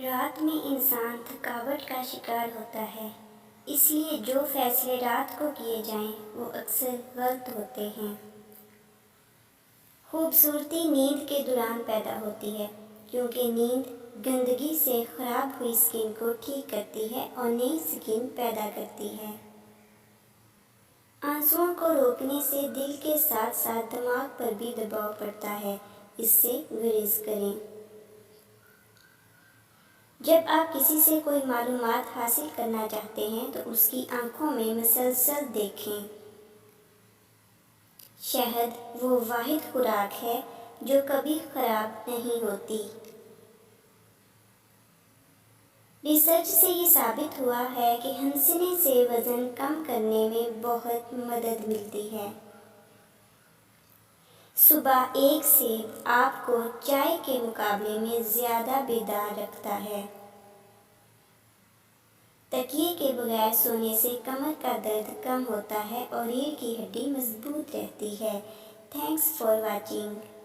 رات میں انسان تھکاوٹ کا شکار ہوتا ہے، اس لیے جو فیصلے رات کو کیے جائیں وہ اکثر غلط ہوتے ہیں۔ خوبصورتی نیند کے دوران پیدا ہوتی ہے، کیونکہ نیند گندگی سے خراب ہوئی سکن کو ٹھیک کرتی ہے اور نئی سکن پیدا کرتی ہے۔ آنسوؤں کو روکنے سے دل کے ساتھ ساتھ دماغ پر بھی دباؤ پڑتا ہے، اس سے گریز کریں۔ جب آپ کسی سے کوئی معلومات حاصل کرنا چاہتے ہیں تو اس کی آنکھوں میں مسلسل دیکھیں۔ شہد وہ واحد خوراک ہے جو کبھی خراب نہیں ہوتی۔ ریسرچ سے یہ ثابت ہوا ہے کہ ہنسنے سے وزن کم کرنے میں بہت مدد ملتی ہے۔ صبح ایک سیب آپ کو چائے کے مقابلے میں زیادہ بیدار رکھتا ہے۔ تکیے کے بغیر سونے سے کمر کا درد کم ہوتا ہے اور ریڑھ کی ہڈی مضبوط رہتی ہے۔ Thanks for watching.